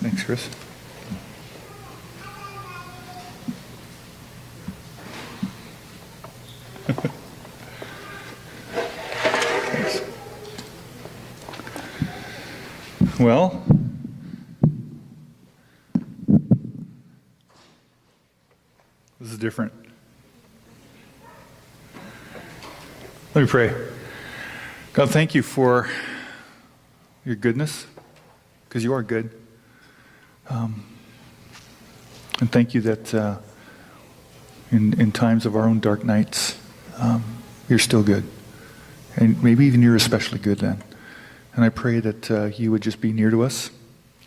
Thanks, Chris. Thanks. Well, this is different. Let me pray. God, thank you for your goodness, because you are good. And thank you that in times of our own dark nights, you're still good. And maybe even you're especially good then. And I pray that you would just be near to us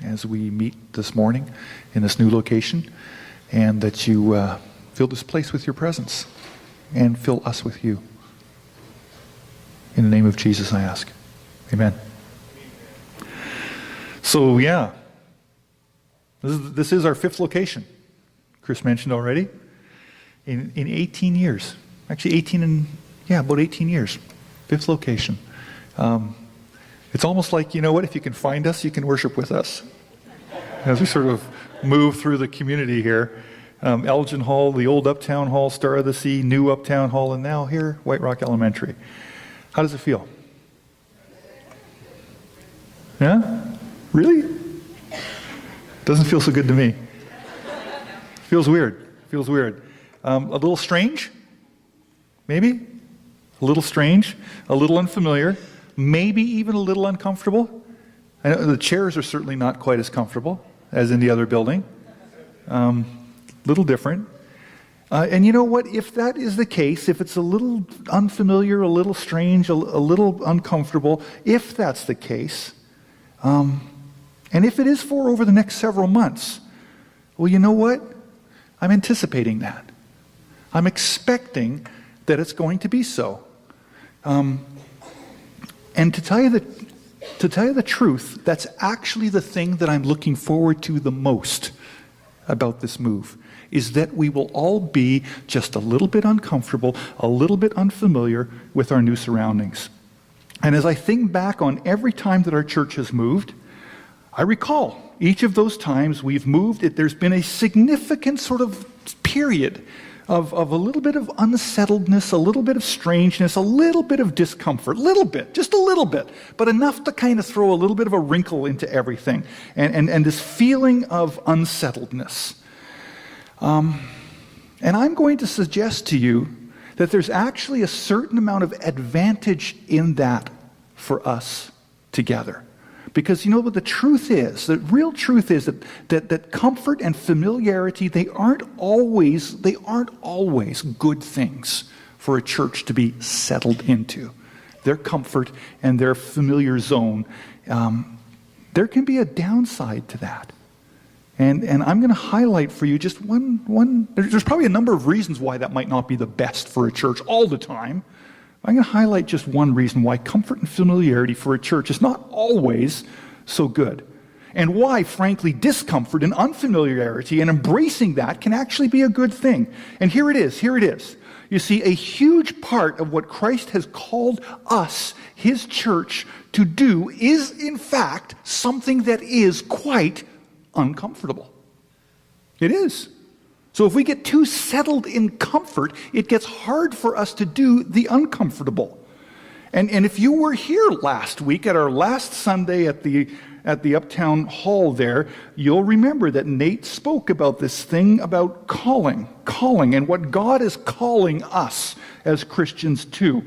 as we meet this morning in this new location, and that you fill this place with your presence and fill us with you. In the name of Jesus, I ask. Amen. So, yeah, this is our 5th location. Chris mentioned already. In 18 years. Actually, about 18 years. 5th location. It's almost like, you know what, if you can find us, you can worship with us. As we sort of move through the community here. Elgin Hall, the old Uptown Hall, Star of the Sea, new Uptown Hall, and now here, White Rock Elementary. How does it feel? Yeah? Really? Doesn't feel so good to me. Feels weird. A little strange? Maybe? A little strange, a little unfamiliar, maybe even a little uncomfortable. I know the chairs are certainly not quite as comfortable as in the other building. Little different. And you know what? If that is the case, if it's a little unfamiliar, a little strange, a little uncomfortable, if that's the case, and if it is for over the next several months, well, you know what? I'm anticipating that. I'm expecting that it's going to be so. And to tell you the truth, that's actually the thing that I'm looking forward to the most about this move, is that we will all be just a little bit uncomfortable, a little bit unfamiliar with our new surroundings. And as I think back on every time that our church has moved, I recall each of those times we've moved, there's been a significant sort of period of a little bit of unsettledness, a little bit of strangeness, a little bit of discomfort, just a little bit, but enough to kind of throw a little bit of a wrinkle into everything, and this feeling of unsettledness. And I'm going to suggest to you that there's actually a certain amount of advantage in that for us together. Because you know what the truth is, the real truth is that comfort and familiarity, they aren't always good things for a church to be settled into. Their comfort and their familiar zone, there can be a downside to that. And I'm going to highlight for you just one. There's probably a number of reasons why that might not be the best for a church all the time. I'm going to highlight just one reason why comfort and familiarity for a church is not always so good. And why, frankly, discomfort and unfamiliarity and embracing that can actually be a good thing. And here it is. You see, a huge part of what Christ has called us, his church, to do is, in fact, something that is quite uncomfortable. It is. So if we get too settled in comfort, it gets hard for us to do the uncomfortable. And if you were here last week at our last Sunday at the Uptown Hall there, you'll remember that Nate spoke about this thing about calling, and what God is calling us as Christians to.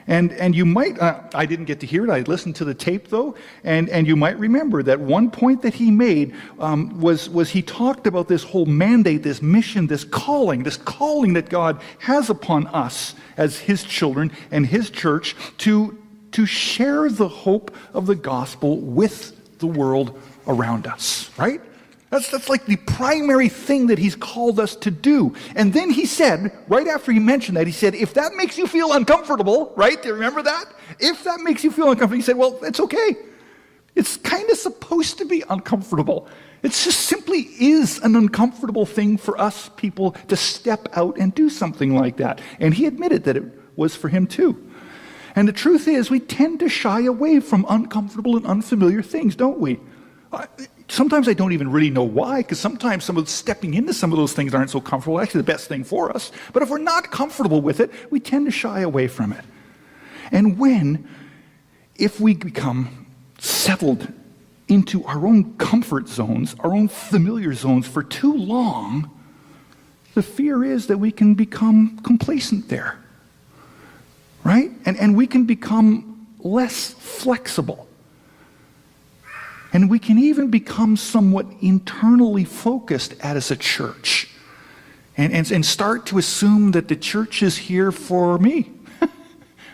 And you might, I didn't get to hear it, I listened to the tape though, and you might remember that one point that he made was he talked about this whole mandate, this mission, this calling that God has upon us as his children and his church to share the hope of the gospel with the world around us, right? That's like the primary thing that he's called us to do. And then he said, right after he mentioned that, he said, if that makes you feel uncomfortable, right? Do you remember that? If that makes you feel uncomfortable, he said, well, it's okay. It's kind of supposed to be uncomfortable. It just simply is an uncomfortable thing for us people to step out and do something like that. And he admitted that it was for him too. And the truth is, we tend to shy away from uncomfortable and unfamiliar things, don't we? Sometimes I don't even really know why, because sometimes stepping into some of those things aren't so comfortable. Actually, the best thing for us. But if we're not comfortable with it, we tend to shy away from it. And if we become settled into our own comfort zones, our own familiar zones for too long, the fear is that we can become complacent there, right? And we can become less flexible. And we can even become somewhat internally focused as a church and start to assume that the church is here for me.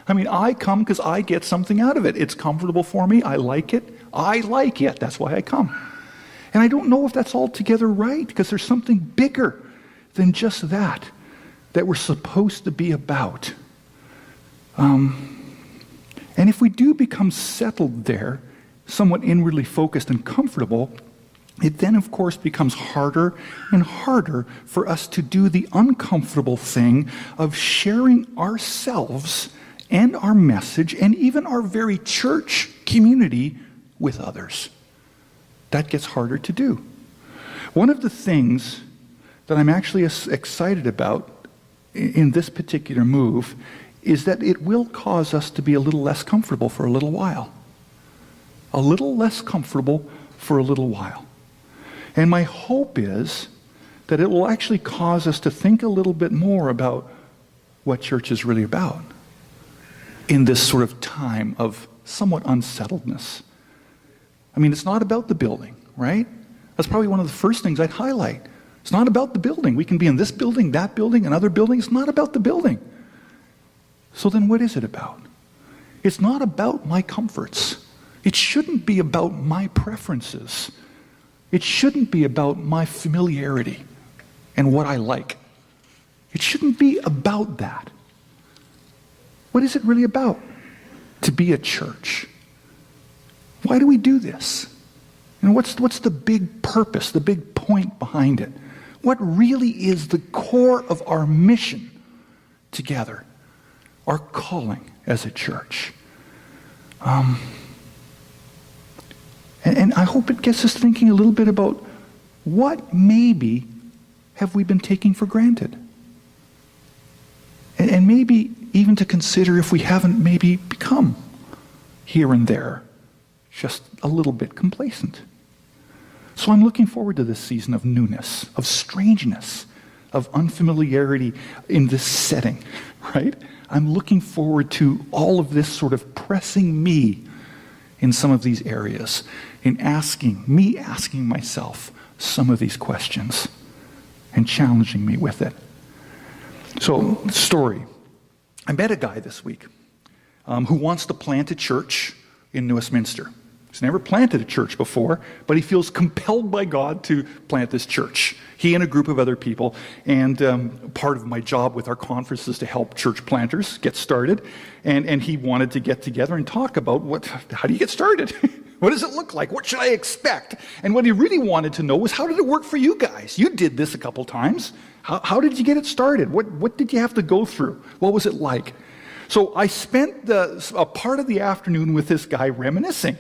I mean, I come because I get something out of it. It's comfortable for me. I like it. That's why I come. And I don't know if that's altogether right, because there's something bigger than just that we're supposed to be about. And if we do become settled there, somewhat inwardly focused and comfortable, it then, of course, becomes harder and harder for us to do the uncomfortable thing of sharing ourselves and our message and even our very church community with others. That gets harder to do. One of the things that I'm actually excited about in this particular move is that it will cause us to be a little less comfortable for a little while. A little less comfortable for a little while. And my hope is that it will actually cause us to think a little bit more about what church is really about in this sort of time of somewhat unsettledness. I mean, it's not about the building, right? That's probably one of the first things I'd highlight. It's not about the building. We can be in this building, that building, another building. It's not about the building. So then what is it about? It's not about my comforts. It shouldn't be about my preferences. It shouldn't be about my familiarity and what I like. It shouldn't be about that. What is it really about to be a church? Why do we do this? And what's the big purpose, the big point behind it? What really is the core of our mission together, our calling as a church? And I hope it gets us thinking a little bit about what maybe have we been taking for granted? And maybe even to consider if we haven't maybe become here and there just a little bit complacent. So I'm looking forward to this season of newness, of strangeness, of unfamiliarity in this setting, right? I'm looking forward to all of this sort of pressing me in some of these areas, in asking myself some of these questions and challenging me with it. So, story. I met a guy this week who wants to plant a church in Westminster. He's never planted a church before, but he feels compelled by God to plant this church. He and a group of other people, and part of my job with our conference is to help church planters get started, and he wanted to get together and talk about how do you get started? What does it look like? What should I expect? And what he really wanted to know was, how did it work for you guys? You did this a couple times. How did you get it started? What did you have to go through? What was it like? So I spent a part of the afternoon with this guy reminiscing.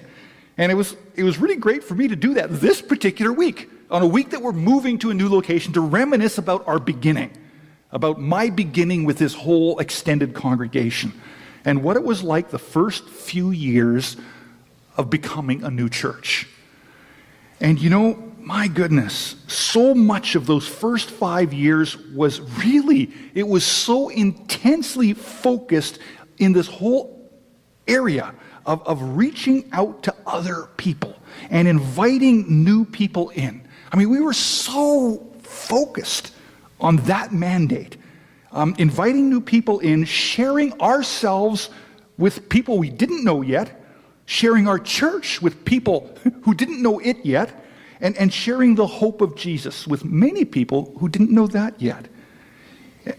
And it was really great for me to do that this particular week, on a week that we're moving to a new location, to reminisce about our beginning, about my beginning with this whole extended congregation, and what it was like the first few years of becoming a new church. And my goodness, so much of those first 5 years was so intensely focused in this whole area of reaching out to other people and inviting new people in. I mean, we were so focused on that mandate, inviting new people in, sharing ourselves with people we didn't know yet, sharing our church with people who didn't know it yet, and sharing the hope of Jesus with many people who didn't know that yet.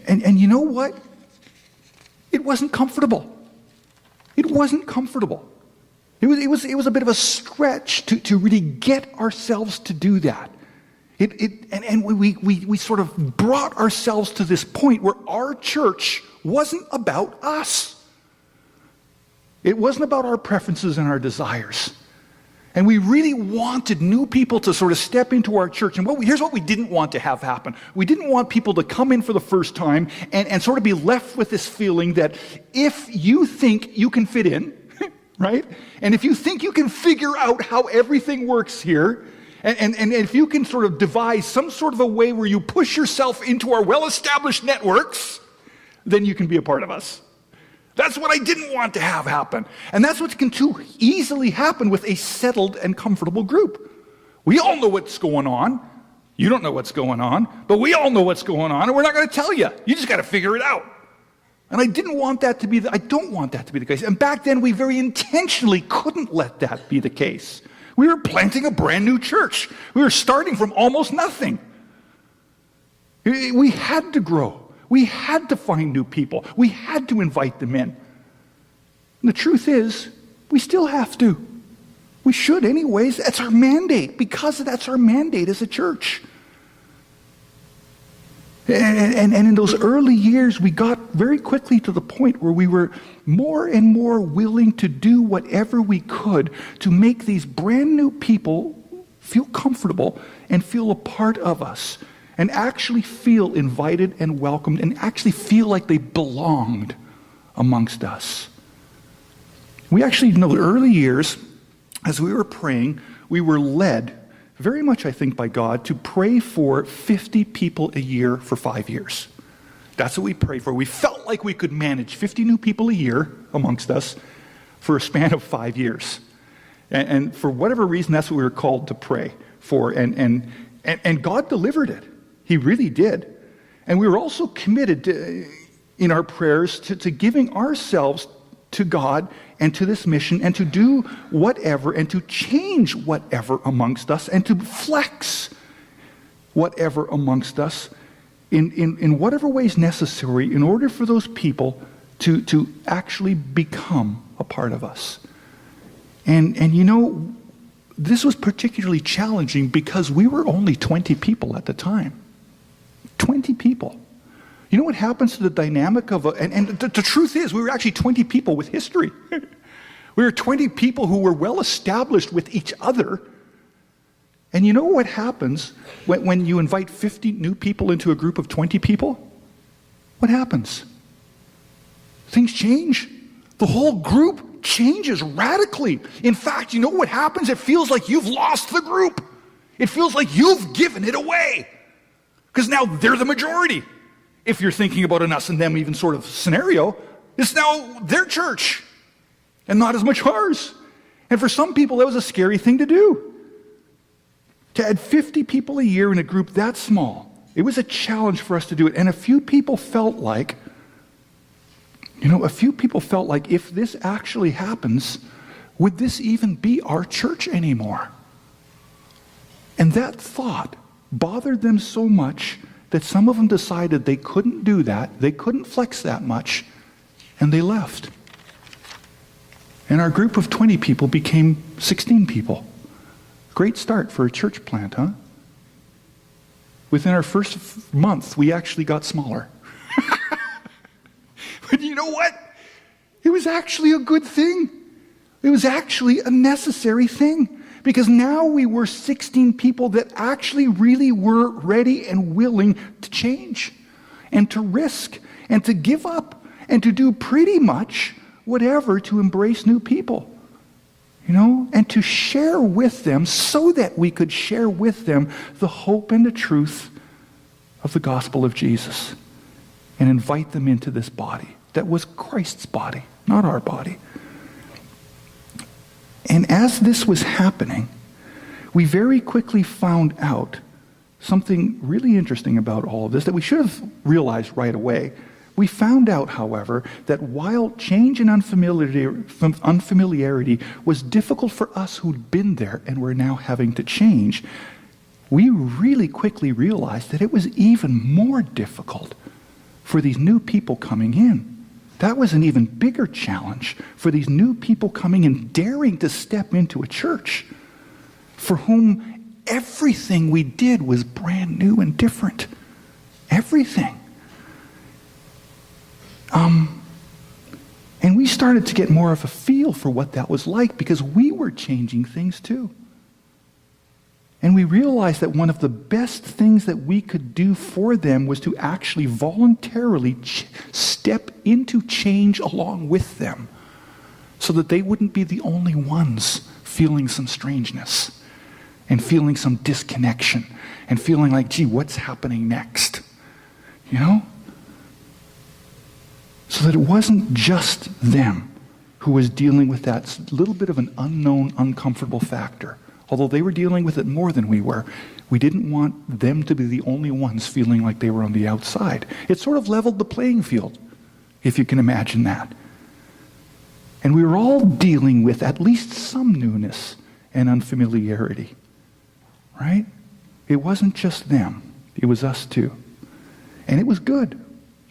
And you know what? It wasn't comfortable. It wasn't comfortable. It was a bit of a stretch to really get ourselves to do that. We sort of brought ourselves to this point where our church wasn't about us. It wasn't about our preferences and our desires. And we really wanted new people to sort of step into our church. And here's what we didn't want to have happen. We didn't want people to come in for the first time and sort of be left with this feeling that if you think you can fit in, right? And if you think you can figure out how everything works here, and if you can sort of devise some sort of a way where you push yourself into our well-established networks, then you can be a part of us. That's what I didn't want to have happen. And that's what can too easily happen with a settled and comfortable group. We all know what's going on. You don't know what's going on, but we all know what's going on, and we're not going to tell you. You just got to figure it out. And I don't want that to be the case. And back then, we very intentionally couldn't let that be the case. We were planting a brand new church. We were starting from almost nothing. We had to grow. We had to find new people. We had to invite them in. And the truth is, we still have to. We should anyways. That's our mandate, because that's our mandate as a church. And in those early years, we got very quickly to the point where we were more and more willing to do whatever we could to make these brand new people feel comfortable and feel a part of us, and actually feel invited and welcomed, and actually feel like they belonged amongst us. We actually, in the early years, as we were praying, we were led, very much I think by God, to pray for 50 people a year for 5 years. That's what we prayed for. We felt like we could manage 50 new people a year amongst us for a span of 5 years. And for whatever reason, that's what we were called to pray for. And God delivered it. He really did. And we were also committed in our prayers to giving ourselves to God and to this mission, and to do whatever and to change whatever amongst us, and to flex whatever amongst us in whatever ways necessary in order for those people to actually become a part of us. And you know, this was particularly challenging because we were only 20 people at the time. 20 people. You know what happens to the dynamic of the truth is, we were actually 20 people with history. We were 20 people who were well established with each other. And you know what happens when you invite 50 new people into a group of 20 people? What happens? Things change. The whole group changes radically. In fact, you know what happens? It feels like you've lost the group. It feels like you've given it away. Because now they're the majority. If you're thinking about an us and them even sort of scenario, it's now their church and not as much ours. And for some people, that was a scary thing to do. To add 50 people a year in a group that small, it was a challenge for us to do it. And a few people felt like if this actually happens, would this even be our church anymore? And that thought bothered them so much that some of them decided they couldn't do that, they couldn't flex that much, and they left. And our group of 20 people became 16 people. Great start for a church plant, huh? Within our first month, we actually got smaller. But you know what? It was actually a good thing. It was actually a necessary thing. Because now we were 16 people that actually really were ready and willing to change and to risk and to give up and to do pretty much whatever to embrace new people, you know, and to share with them so that we could share with them the hope and the truth of the gospel of Jesus and invite them into this body that was Christ's body, not our body. And as this was happening, we very quickly found out something really interesting about all of this that we should have realized right away. We found out, however, that while change and unfamiliarity was difficult for us who'd been there and were now having to change, we really quickly realized that it was even more difficult for these new people coming in. That was an even bigger challenge for these new people coming in, daring to step into a church for whom everything we did was brand new and different. And we started to get more of a feel for what that was like because we were changing things too. And we realized that one of the best things that we could do for them was to actually voluntarily step into change along with them so that they wouldn't be the only ones feeling some strangeness and feeling some disconnection and feeling like, gee, what's happening next? You know? So that it wasn't just them who was dealing with that little bit of an unknown, uncomfortable factor. Although they were dealing with it more than we were, we didn't want them to be the only ones feeling like they were on the outside. It sort of leveled the playing field, if you can imagine that. And we were all dealing with at least some newness and unfamiliarity, right? It wasn't just them. It was us too. And it was good.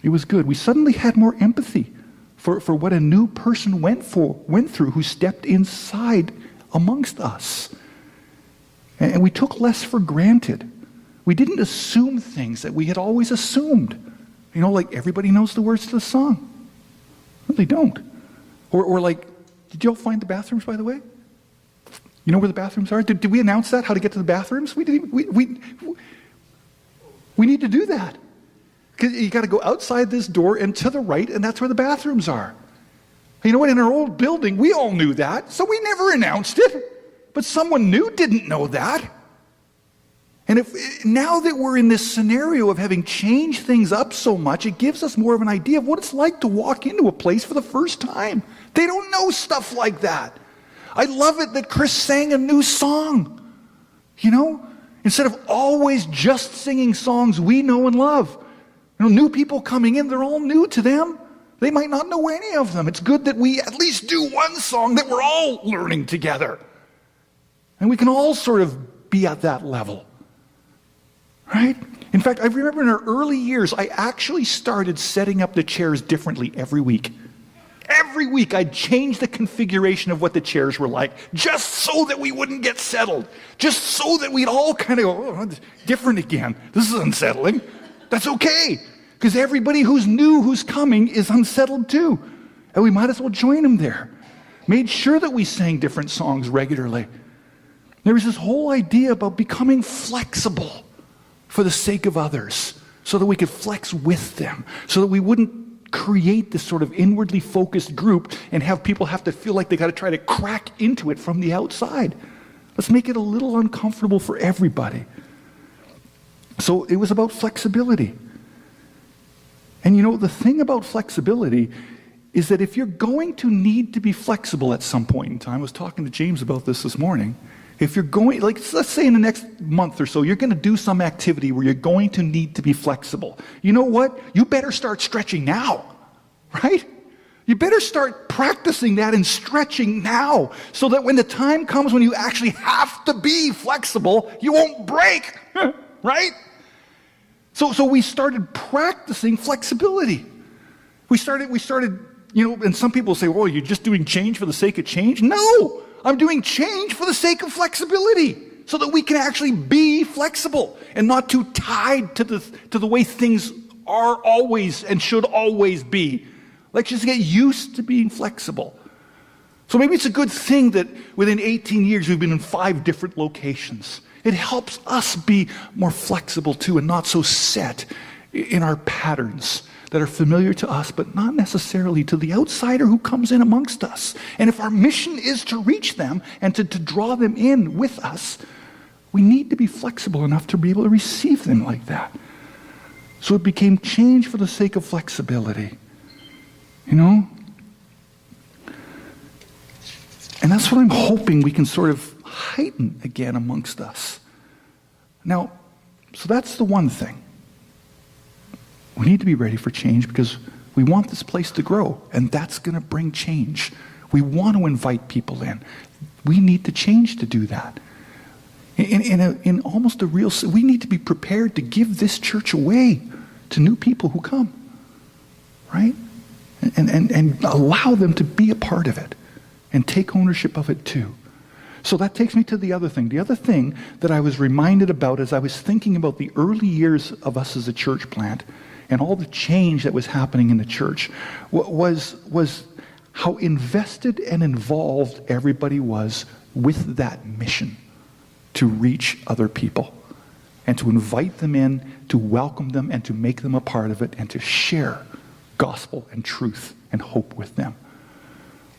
It was good. We suddenly had more empathy for what a new person went through who stepped inside amongst us. And we took less for granted. We didn't assume things that we had always assumed. You know, like everybody knows the words to the song. No, they don't. Or like, did you all find the bathrooms, by the way? You know where the bathrooms are? Did we announce that, how to get to the bathrooms? We need to do that. Because you got to go outside this door and to the right, and that's where the bathrooms are. You know what? In our old building, we all knew that, so we never announced it. But someone new didn't know that. And now that we're in this scenario of having changed things up so much, it gives us more of an idea of what it's like to walk into a place for the first time. They don't know stuff like that. I love it that Chris sang a new song. You know? Instead of always just singing songs we know and love. You know, new people coming in, they're all new to them. They might not know any of them. It's good that we at least do one song that we're all learning together. And we can all sort of be at that level. Right? In fact, I remember in our early years, I actually started setting up the chairs differently every week. Every week I'd change the configuration of what the chairs were like, just so that we wouldn't get settled. Just so that we'd all kind of go, oh, it's different again. This is unsettling. That's okay. Because everybody who's new, who's coming, is unsettled too. And we might as well join them there. Made sure that we sang different songs regularly. There was this whole idea about becoming flexible for the sake of others, so that we could flex with them, so that we wouldn't create this sort of inwardly focused group and have people have to feel like they got to try to crack into it from the outside. Let's make it a little uncomfortable for everybody. So it was about flexibility. And you know, the thing about flexibility is that if you're going to need to be flexible at some point in time, I was talking to James about this morning, if you're going, like let's say in the next month or so, you're going to do some activity where you're going to need to be flexible. You know what? You better start stretching now, right? You better start practicing that and stretching now so that when the time comes when you actually have to be flexible, you won't break, right? So we started practicing flexibility. We started, you know, and some people say, well, you're just doing change for the sake of change. No! I'm doing change for the sake of flexibility so that we can actually be flexible and not too tied to the way things are always and should always be. Let's just get used to being flexible. So maybe it's a good thing that within 18 years we've been in 5 different locations. It helps us be more flexible too and not so set in our patterns that are familiar to us, but not necessarily to the outsider who comes in amongst us. And if our mission is to reach them and to draw them in with us, we need to be flexible enough to be able to receive them like that. So it became change for the sake of flexibility. You know? And that's what I'm hoping we can sort of heighten again amongst us. Now, so that's the one thing. We need to be ready for change because we want this place to grow, and that's going to bring change. We want to invite people in. We need to change to do that. In almost a real, we need to be prepared to give this church away to new people who come, right? And allow them to be a part of it and take ownership of it too. So that takes me to the other thing. The other thing that I was reminded about as I was thinking about the early years of us as a church plant and all the change that was happening in the church was how invested and involved everybody was with that mission to reach other people and to invite them in, to welcome them, and to make them a part of it, and to share gospel and truth and hope with them.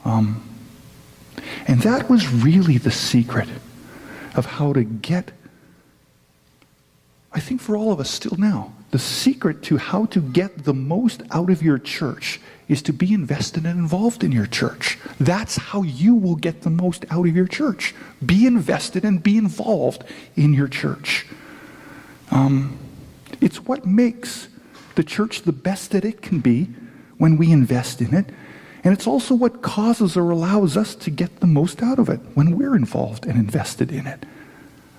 And that was really the secret of how to get, I think for all of us still now, the secret to how to get the most out of your church is to be invested and involved in your church. That's how you will get the most out of your church. Be invested and be involved in your church. It's what makes the church the best that it can be when we invest in it. And it's also what causes or allows us to get the most out of it when we're involved and invested in it.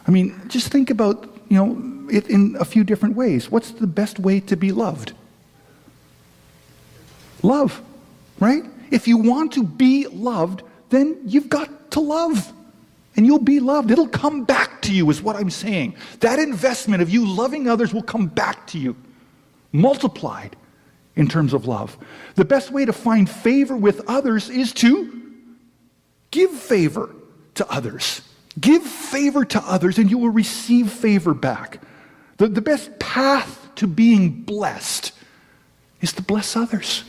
I mean, just think about, it in a few different ways. What's the best way to be loved? Love, right? If you want to be loved, then you've got to love. And you'll be loved. It'll come back to you, is what I'm saying. That investment of you loving others will come back to you, multiplied in terms of love. The best way to find favor with others is to give favor to others. Give favor to others and you will receive favor back. The best path to being blessed is to bless others.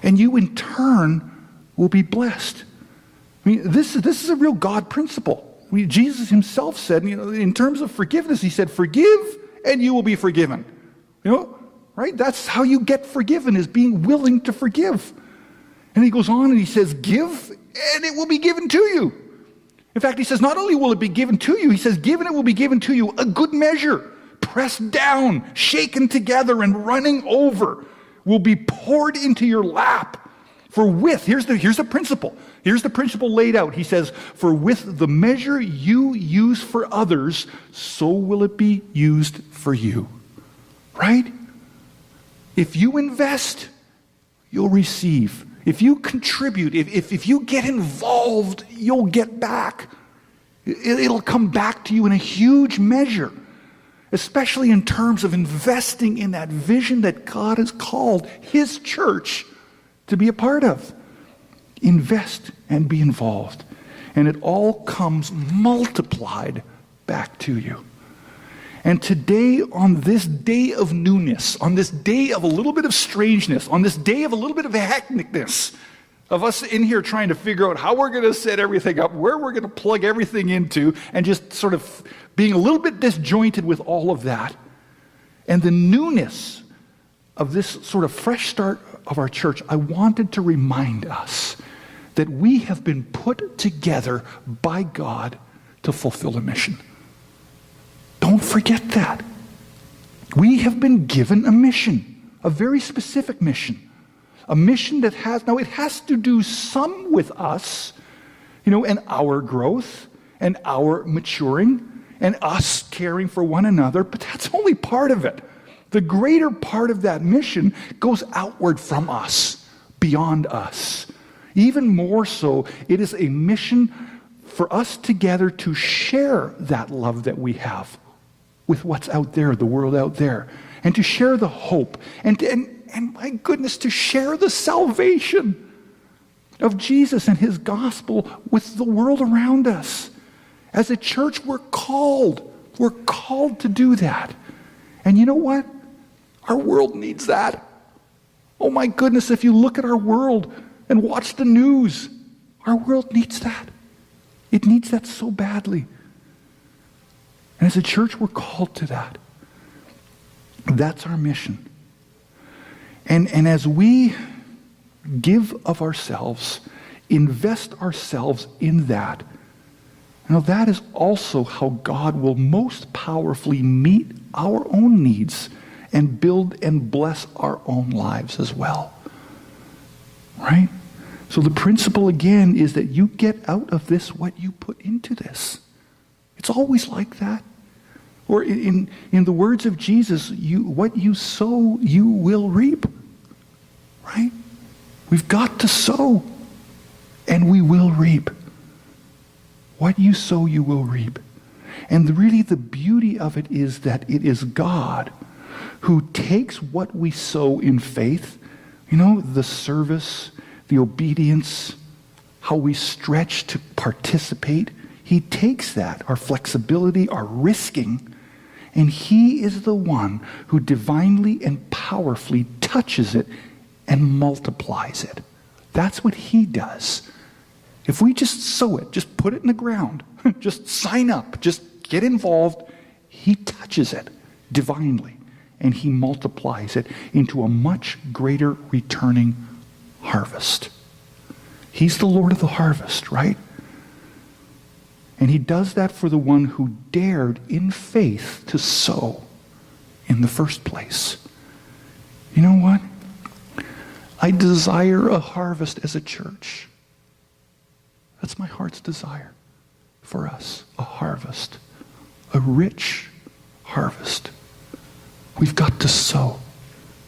And you in turn will be blessed. I mean, this is a real God principle. I mean, Jesus himself said, in terms of forgiveness, he said, forgive and you will be forgiven. Right? That's how you get forgiven, is being willing to forgive. And he goes on and he says, give and it will be given to you. In fact, he says, not only will it be given to you, he says, give and it will be given to you, a good measure, pressed down, shaken together, and running over, will be poured into your lap. For with, here's the principle. Here's the principle laid out. He says, for with the measure you use for others, so will it be used for you. Right? If you invest, you'll receive. If you contribute, if you get involved, you'll get back. It'll come back to you in a huge measure, especially in terms of investing in that vision that God has called his church to be a part of. Invest and be involved. And it all comes multiplied back to you. And today, on this day of newness, on this day of a little bit of strangeness, on this day of a little bit of hecticness, of us in here trying to figure out how we're going to set everything up, where we're going to plug everything into, and just sort of being a little bit disjointed with all of that, and the newness of this sort of fresh start of our church, I wanted to remind us that we have been put together by God to fulfill a mission. Don't forget that. We have been given a mission, a very specific mission. A mission that it has to do some with us, and our growth and our maturing and us caring for one another, but that's only part of it. The greater part of that mission goes outward from us, beyond us. Even more so, it is a mission for us together to share that love that we have with what's out there, the world out there, and to share the hope, and my goodness, to share the salvation of Jesus and his gospel with the world around us. As a church, we're called to do that. And you know what? Our world needs that. Oh my goodness, if you look at our world and watch the news, our world needs that. It needs that so badly. And as a church, we're called to that. That's our mission. And as we give of ourselves, invest ourselves in that, that is also how God will most powerfully meet our own needs and build and bless our own lives as well. Right? So the principle again is that you get out of this what you put into this. It's always like that. Or in the words of Jesus, what you sow, you will reap. Right? We've got to sow, and we will reap. What you sow, you will reap. And really the beauty of it is that it is God who takes what we sow in faith, the service, the obedience, how we stretch to participate. He takes that, our flexibility, our risking, and he is the one who divinely and powerfully touches it and multiplies it. That's what he does. If we just sow it, just put it in the ground, just sign up, just get involved, he touches it divinely, and he multiplies it into a much greater returning harvest. He's the Lord of the harvest, right? And he does that for the one who dared in faith to sow in the first place. You know what? I desire a harvest as a church. That's my heart's desire for us, a harvest, a rich harvest. We've got to sow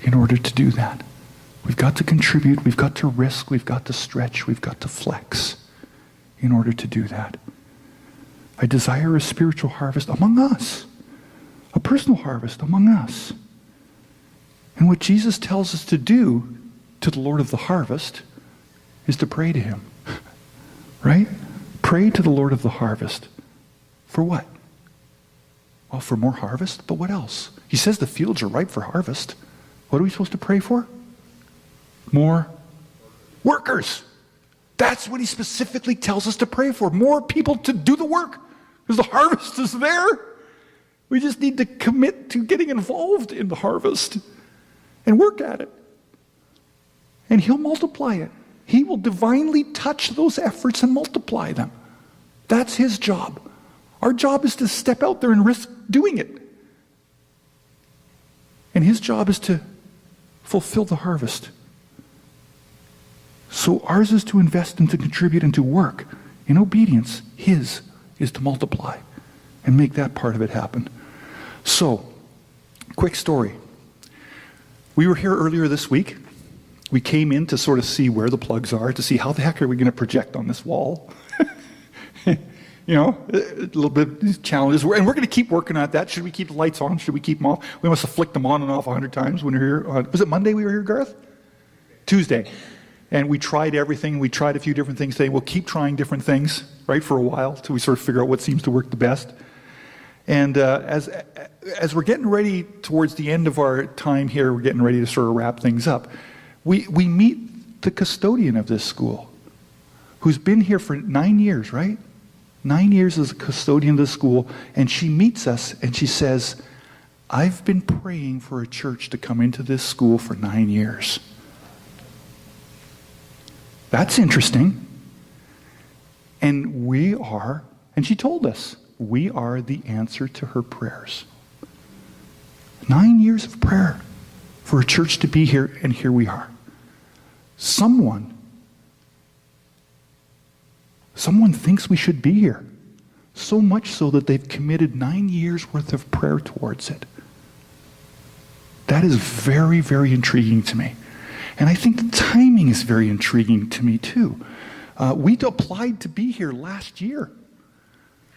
in order to do that. We've got to contribute, we've got to risk, we've got to stretch, we've got to flex in order to do that. I desire a spiritual harvest among us, a personal harvest among us. And what Jesus tells us to do to the Lord of the harvest is to pray to him. Right? Pray to the Lord of the harvest. For what? Well, for more harvest, but what else? He says the fields are ripe for harvest. What are we supposed to pray for? More workers. That's what he specifically tells us to pray for. More people to do the work. Because the harvest is there. We just need to commit to getting involved in the harvest and work at it. And he'll multiply it. He will divinely touch those efforts and multiply them. That's his job. Our job is to step out there and risk doing it. And his job is to fulfill the harvest. So ours is to invest and to contribute and to work in obedience. His is to multiply and make that part of it happen. So, quick story. We were here earlier this week. We came in to sort of see where the plugs are, to see how the heck are we going to project on this wall. You know, a little bit of these challenges. And we're going to keep working at that. Should we keep the lights on? Should we keep them off? We must have flicked them on and off 100 times when we were here. Was it Monday we were here, Garth? Tuesday. And we tried everything. We tried a few different things today. We'll keep trying different things, right, for a while, till we sort of figure out what seems to work the best. And as we're getting ready towards the end of our time here, we're getting ready to sort of wrap things up. We meet the custodian of this school, who's been here for 9 years, right? 9 years as a custodian of the school, and she meets us and she says, I've been praying for a church to come into this school for 9 years. That's interesting. And we are, and she told us, we are the answer to her prayers. 9 years of prayer for a church to be here, and here we are. Someone thinks we should be here. So much so that they've committed 9 years worth of prayer towards it. That is very, very intriguing to me. And I think the timing is very intriguing to me too. We applied to be here last year.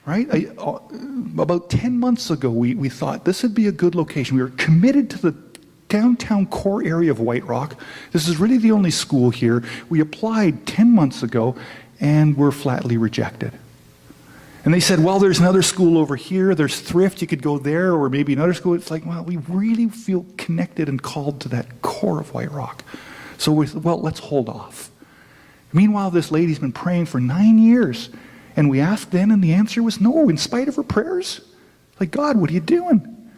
Right? About 10 months ago, we thought this would be a good location. We were committed to the downtown core area of White Rock. This is really the only school here. We applied 10 months ago, and were flatly rejected. And they said, well, there's another school over here. There's Thrift. You could go there, or maybe another school. It's like, well, we really feel connected and called to that core of White Rock. So we said, well, let's hold off. Meanwhile, this lady's been praying for 9 years. And we asked then, and the answer was no, in spite of her prayers. Like, God, what are you doing?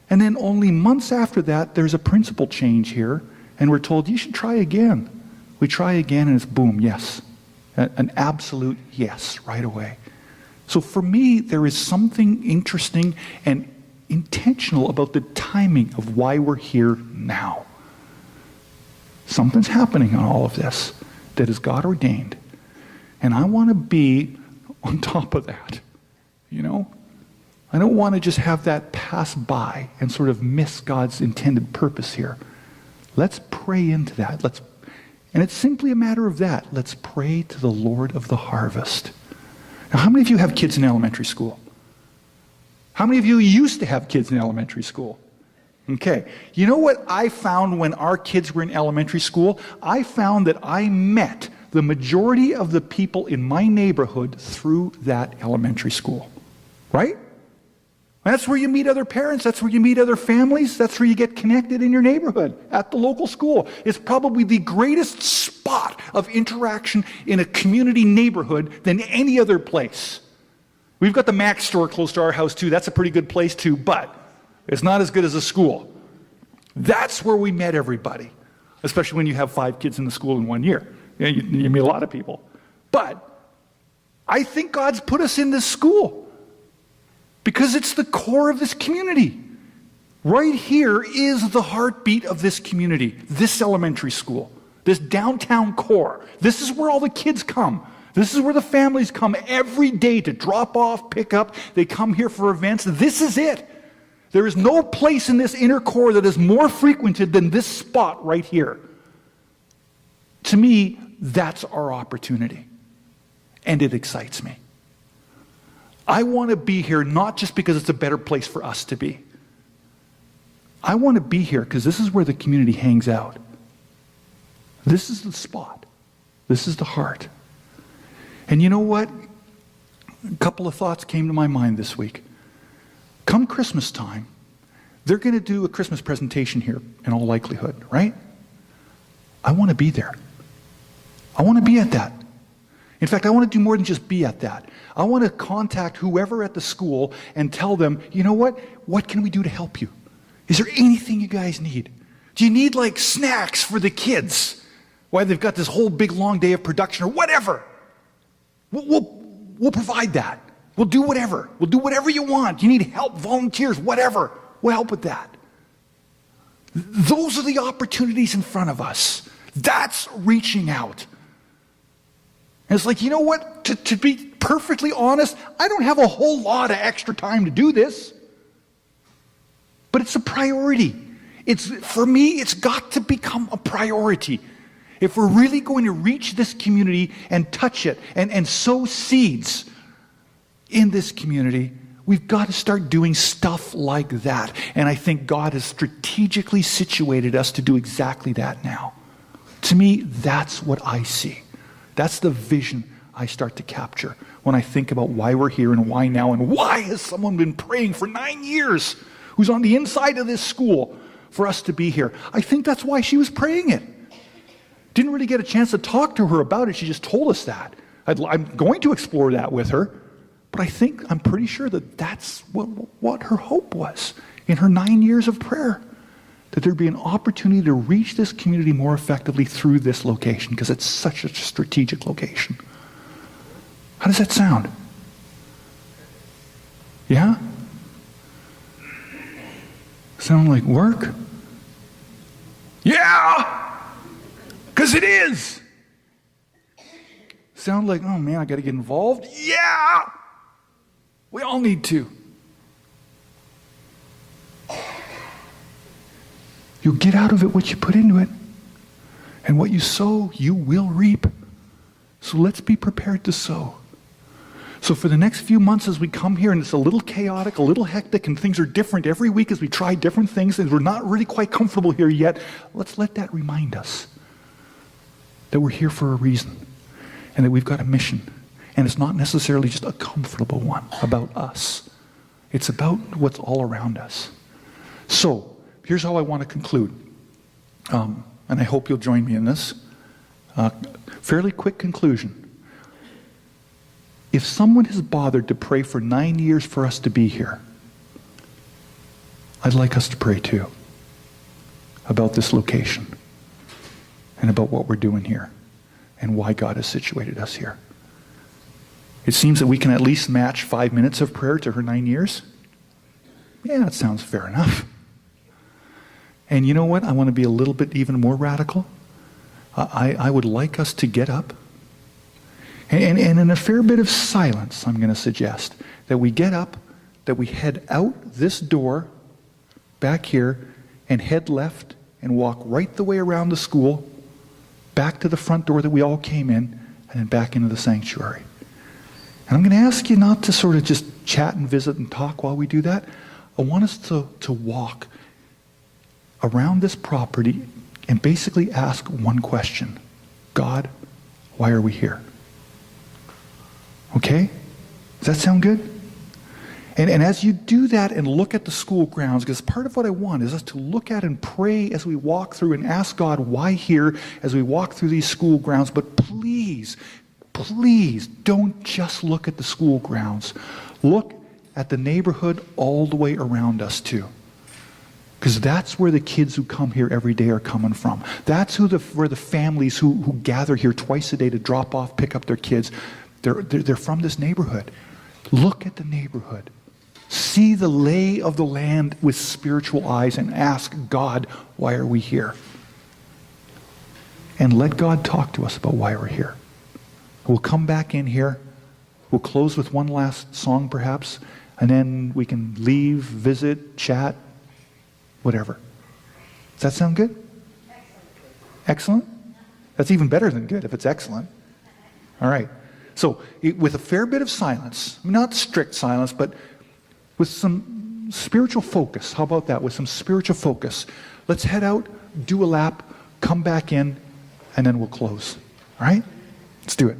And then only months after that, there's a principal change here, and we're told, you should try again. We try again, and it's boom, yes. An absolute yes right away. So for me, there is something interesting and intentional about the timing of why we're here now. Something's happening on all of this that is God ordained. And I want to be on top of that, you know? I don't want to just have that pass by and sort of miss God's intended purpose here. Let's pray into that. And it's simply a matter of that. Let's pray to the Lord of the harvest. Now, how many of you have kids in elementary school? How many of you used to have kids in elementary school? Okay. You know what I found when our kids were in elementary school? I found that I met the majority of the people in my neighborhood through that elementary school. Right? That's where you meet other parents. That's where you meet other families. That's where you get connected in your neighborhood, at the local school. It's probably the greatest spot of interaction in a community neighborhood than any other place. We've got the Mac store close to our house too. That's a pretty good place too, but it's not as good as a school. That's where we met everybody, especially when you have 5 kids in the school in 1 year. You meet a lot of people. But I think God's put us in this school because it's the core of this community. Right here is the heartbeat of this community, this elementary school, this downtown core. This is where all the kids come. This is where the families come every day to drop off, pick up. They come here for events. This is it. There is no place in this inner core that is more frequented than this spot right here. To me, that's our opportunity. And it excites me. I want to be here not just because it's a better place for us to be. I want to be here because this is where the community hangs out. This is the spot. This is the heart. And you know what? A couple of thoughts came to my mind this week. Come Christmas time, they're going to do a Christmas presentation here in all likelihood, right? I want to be there. I want to be at that. In fact, I want to do more than just be at that. I want to contact whoever at the school and tell them, you know what? What can we do to help you? Is there anything you guys need? Do you need like snacks for the kids? Why they've got this whole big long day of production or whatever? We'll provide that. We'll do whatever. We'll do whatever you want. You need help, volunteers, whatever. We'll help with that. Those are the opportunities in front of us. That's reaching out. And it's like, you know what? To be perfectly honest, I don't have a whole lot of extra time to do this. But it's a priority. For me, it's got to become a priority. If we're really going to reach this community and touch it and sow seeds in this community, we've got to start doing stuff like that. And I think God has strategically situated us to do exactly that now. To me, that's what I see. That's the vision I start to capture when I think about why we're here and why now and why has someone been praying for 9 years who's on the inside of this school for us to be here. I think that's why she was praying it. Didn't really get a chance to talk to her about it. She just told us that. I'm going to explore that with her, but I'm pretty sure that that's what her hope was in her 9 years of prayer. That there'd be an opportunity to reach this community more effectively through this location because it's such a strategic location. How does that sound? Yeah? Sound like work? Yeah! Because it is! Sound like, oh man, I got to get involved? Yeah! We all need to. You'll get out of it what you put into it. And what you sow, you will reap. So let's be prepared to sow. So for the next few months as we come here, and it's a little chaotic, a little hectic, and things are different every week as we try different things, and we're not really quite comfortable here yet, let's let that remind us that we're here for a reason, and that we've got a mission. And it's not necessarily just a comfortable one about us. It's about what's all around us. So, here's how I want to conclude, and I hope you'll join me in this. Fairly quick conclusion. If someone has bothered to pray for 9 years for us to be here, I'd like us to pray too about this location and about what we're doing here and why God has situated us here. It seems that we can at least match 5 minutes of prayer to her 9 years. Yeah, that sounds fair enough. And you know what? I want to be a little bit even more radical. I would like us to get up. And in a fair bit of silence, I'm going to suggest that we get up, that we head out this door, back here, and head left and walk right the way around the school, back to the front door that we all came in, and then back into the sanctuary. And I'm going to ask you not to sort of just chat and visit and talk while we do that. I want us to walk around this property and basically ask one question. God, why are we here? Okay? Does that sound good? And as you do that and look at the school grounds, because part of what I want is us to look at and pray as we walk through and ask God why here as we walk through these school grounds. But please, please don't just look at the school grounds. Look at the neighborhood all the way around us too. Because that's where the kids who come here every day are coming from. That's where the families who gather here twice a day to drop off, pick up their kids, they're from this neighborhood. Look at the neighborhood. See the lay of the land with spiritual eyes and ask God, why are we here? And let God talk to us about why we're here. We'll come back in here. We'll close with one last song perhaps, and then we can leave, visit, chat, whatever. Does that sound good? Excellent? That's even better than good if it's excellent. All right. So with a fair bit of silence, not strict silence, but with some spiritual focus. How about that? With some spiritual focus. Let's head out, do a lap, come back in, and then we'll close. All right? Let's do it.